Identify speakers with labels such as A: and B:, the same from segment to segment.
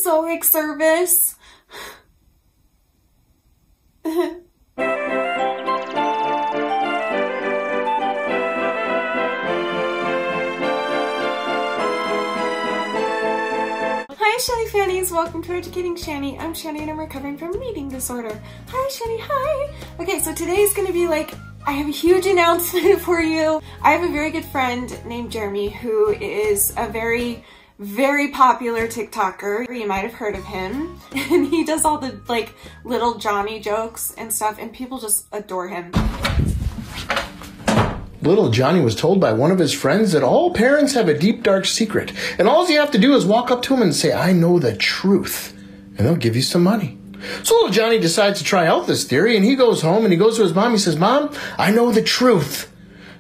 A: sewing service. Hi Shani Fannies, welcome to Educating Shani. I'm Shani and I'm recovering from an eating disorder. Hi Shani, hi! Okay, so today's gonna be like, I have a huge announcement for you. I have a very good friend named Jeremy who is a very popular TikToker. You might have heard of him. And he does all the like little Johnny jokes and stuff and people just adore him.
B: Little Johnny was told by one of his friends that all parents have a deep, dark secret. And all you have to do is walk up to him and say, I know the truth. And they'll give you some money. So little Johnny decides to try out this theory, and he goes home and he goes to his mom. He says, Mom, I know the truth.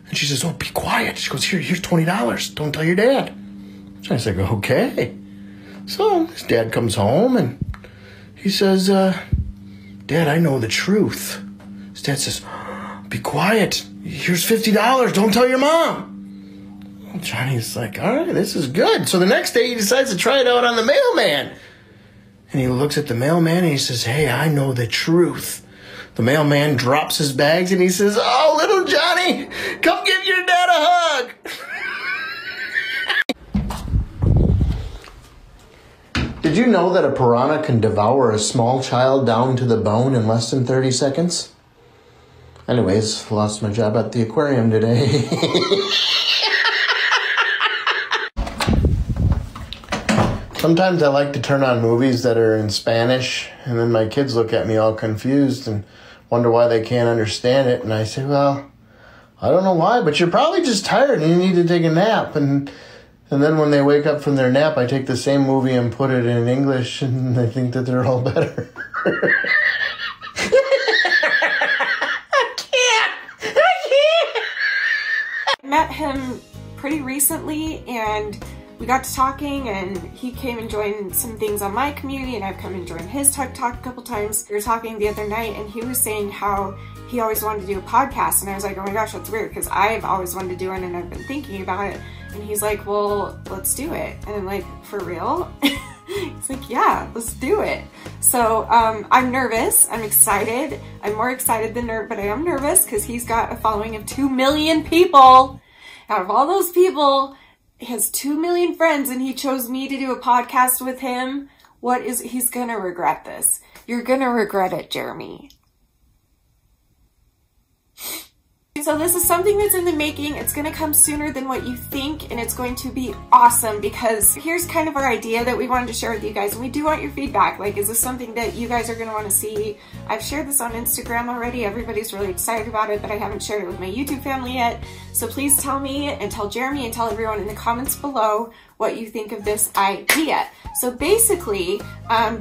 B: And she says, oh, be quiet. She goes, here's $20. Don't tell your dad. Johnny's like, okay. So his dad comes home and he says, Dad, I know the truth. His dad says, be quiet. Here's $50. Don't tell your mom. Well, Johnny's like, all right, this is good. So the next day he decides to try it out on the mailman. And he looks at the mailman and he says, hey, I know the truth. The mailman drops his bags and he says, oh, little Johnny, come give your dad a hug. Did you know that a piranha can devour a small child down to the bone in less than 30 seconds? Anyways, lost my job at the aquarium today. Sometimes I like to turn on movies that are in Spanish, and then my kids look at me all confused and wonder why they can't understand it. And I say, well, I don't know why, but you're probably just tired and you need to take a nap. And then when they wake up from their nap, I take the same movie and put it in English, and they think that they're all better.
A: I met him pretty recently and we got to talking and he came and joined some things on my community and I've come and joined his TikTok a couple times. We were talking the other night and he was saying how he always wanted to do a podcast and I was like, oh my gosh, that's weird because I've always wanted to do it and I've been thinking about it. And he's like, well, let's do it. And I'm like, for real? He's like, yeah, let's do it. So I'm nervous, I'm excited. I'm more excited than but I am nervous because he's got a following of 2 million people. Out of all those people, he has 2 million friends and he chose me to do a podcast with him. He's gonna regret this. You're gonna regret it, Jeremy. So this is something that's in the making. It's gonna come sooner than what you think and it's going to be awesome because here's kind of our idea that we wanted to share with you guys and we do want your feedback. Like, is this something that you guys are gonna wanna see? I've shared this on Instagram already. Everybody's really excited about it, but I haven't shared it with my YouTube family yet. So please tell me and tell Jeremy and tell everyone in the comments below what you think of this idea. So basically,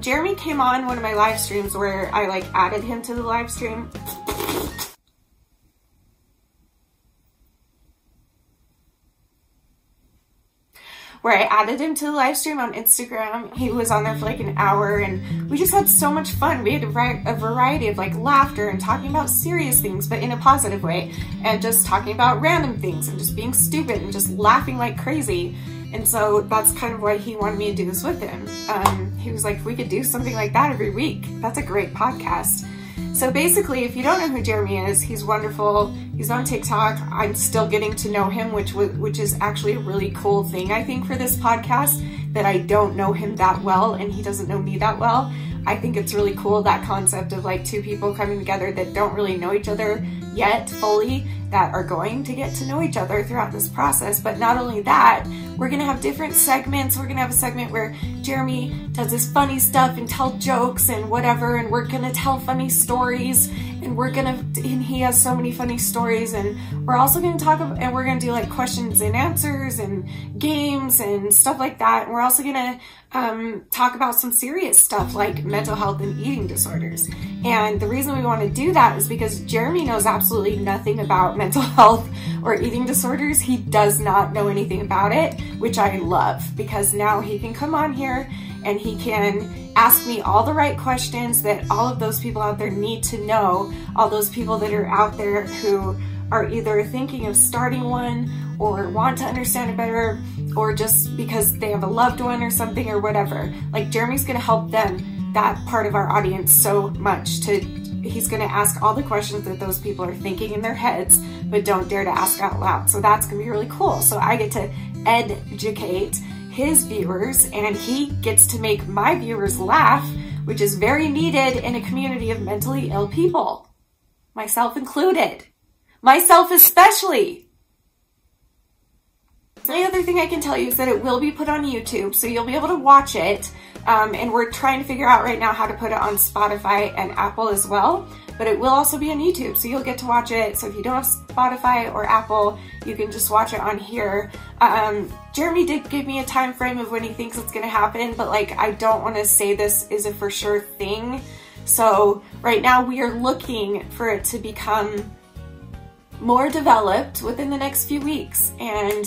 A: Jeremy came on one of my live streams where I like added him to the live stream. Where I added him to the live stream on Instagram. He was on there for like an hour and we just had so much fun. We had a variety of like laughter and talking about serious things, but in a positive way, and just talking about random things and just being stupid and just laughing like crazy. And so that's kind of why he wanted me to do this with him. He was like, if we could do something like that every week, that's a great podcast. So basically, if you don't know who Jeremy is, he's wonderful. He's on TikTok. I'm still getting to know him, which is actually a really cool thing, I think, for this podcast, that I don't know him that well and he doesn't know me that well. I think it's really cool, that concept of like two people coming together that don't really know each other yet fully, that are going to get to know each other throughout this process. But not only that, we're gonna have different segments. We're gonna have a segment where Jeremy does this funny stuff and tell jokes and whatever, and we're gonna tell funny stories, and he has so many funny stories, and we're also gonna talk about, and we're gonna do like questions and answers and games and stuff like that. And we're also gonna talk about some serious stuff like mental health and eating disorders. And the reason we want to do that is because Jeremy knows absolutely nothing about mental health or eating disorders. He does not know anything about it, which I love, because now he can come on here and he can ask me all the right questions that all of those people out there need to know, all those people that are out there who are either thinking of starting one or want to understand it better, or just because they have a loved one or something or whatever. Like, Jeremy's gonna help them, that part of our audience, so much. He's gonna ask all the questions that those people are thinking in their heads but don't dare to ask out loud. So that's gonna be really cool. So I get to educate his viewers, and he gets to make my viewers laugh, which is very needed in a community of mentally ill people. Myself included. Myself especially. The other thing I can tell you is that it will be put on YouTube, so you'll be able to watch it. And we're trying to figure out right now how to put it on Spotify and Apple as well. But it will also be on YouTube, so you'll get to watch it. So if you don't have Spotify or Apple, you can just watch it on here. Jeremy did give me a time frame of when he thinks it's gonna happen, but like, I don't wanna say this is a for sure thing. So right now we are looking for it to become more developed within the next few weeks. And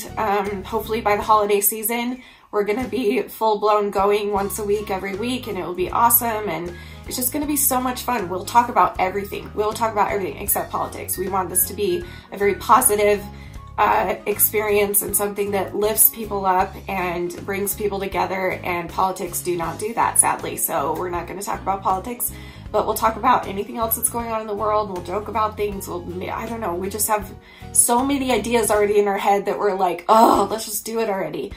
A: hopefully by the holiday season, we're gonna be full-blown going once a week, every week, and it will be awesome. And it's just gonna be so much fun. We'll talk about everything. We'll talk about everything except politics. We want this to be a very positive experience and something that lifts people up and brings people together, and politics do not do that, sadly. So we're not gonna talk about politics, but we'll talk about anything else that's going on in the world. We'll joke about things. I don't know, we just have so many ideas already in our head that we're like, oh, let's just do it already.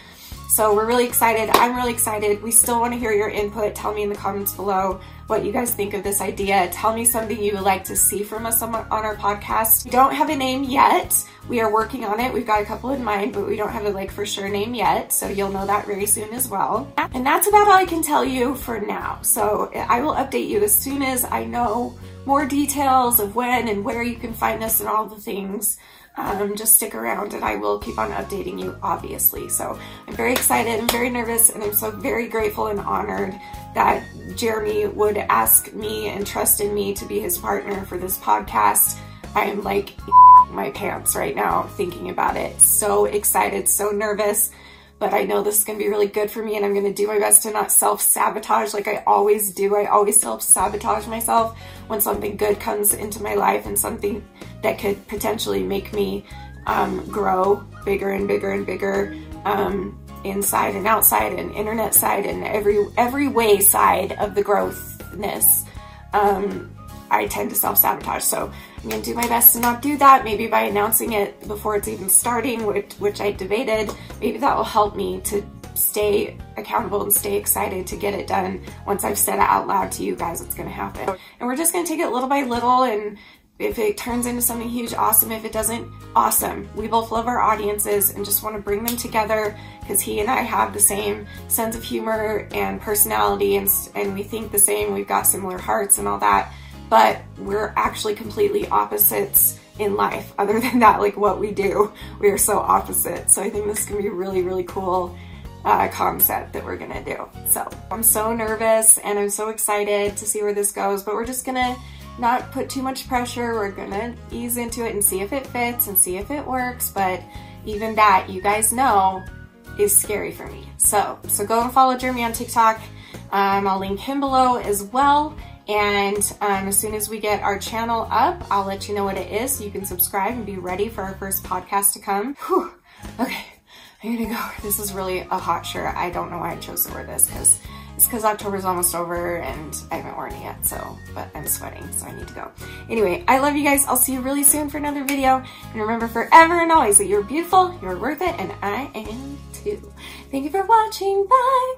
A: So we're really excited. I'm really excited. We still want to hear your input. Tell me in the comments below what you guys think of this idea. Tell me something you would like to see from us on our podcast. We don't have a name yet. We are working on it. We've got a couple in mind, but we don't have a like for sure name yet. So you'll know that very soon as well. And that's about all I can tell you for now. So I will update you as soon as I know more details of when and where you can find us and all the things. Just stick around and I will keep on updating you, obviously. So I'm very excited, I'm very nervous, and I'm so very grateful and honored that Jeremy would ask me and trust in me to be his partner for this podcast. I am like my pants right now thinking about it. So excited, so nervous, but I know this is gonna be really good for me, and I'm gonna do my best to not self-sabotage like I always do. I always self-sabotage myself when something good comes into my life and something that could potentially make me grow bigger and bigger and bigger, inside and outside and internet side and every way side of the growthness. I tend to self-sabotage, so I'm gonna do my best to not do that. Maybe by announcing it before it's even starting, which I debated, maybe that will help me to stay accountable and stay excited to get it done once I've said it out loud to you guys what's gonna happen. And we're just gonna take it little by little, and if it turns into something huge, awesome. If it doesn't, awesome. We both love our audiences and just want to bring them together because he and I have the same sense of humor and personality, and we think the same. We've got similar hearts and all that, but we're actually completely opposites in life. Other than that, like what we do, we are so opposite. So I think this is gonna be a really, really cool concept that we're gonna do. So I'm so nervous and I'm so excited to see where this goes, but we're just gonna not put too much pressure. We're gonna ease into it and see if it fits and see if it works, but even that, you guys know, is scary for me. So go and follow Jeremy on TikTok. I'll link him below as well. And as soon as we get our channel up, I'll let you know what it is so you can subscribe and be ready for our first podcast to come. Whew. Okay, I'm gonna go. This is really a hot shirt. I don't know why I chose to wear this, because October's almost over and I haven't worn it yet, but I'm sweating, so I need to go. Anyway, I love you guys. I'll see you really soon for another video. And remember forever and always that you're beautiful, you're worth it, and I am too. Thank you for watching. Bye!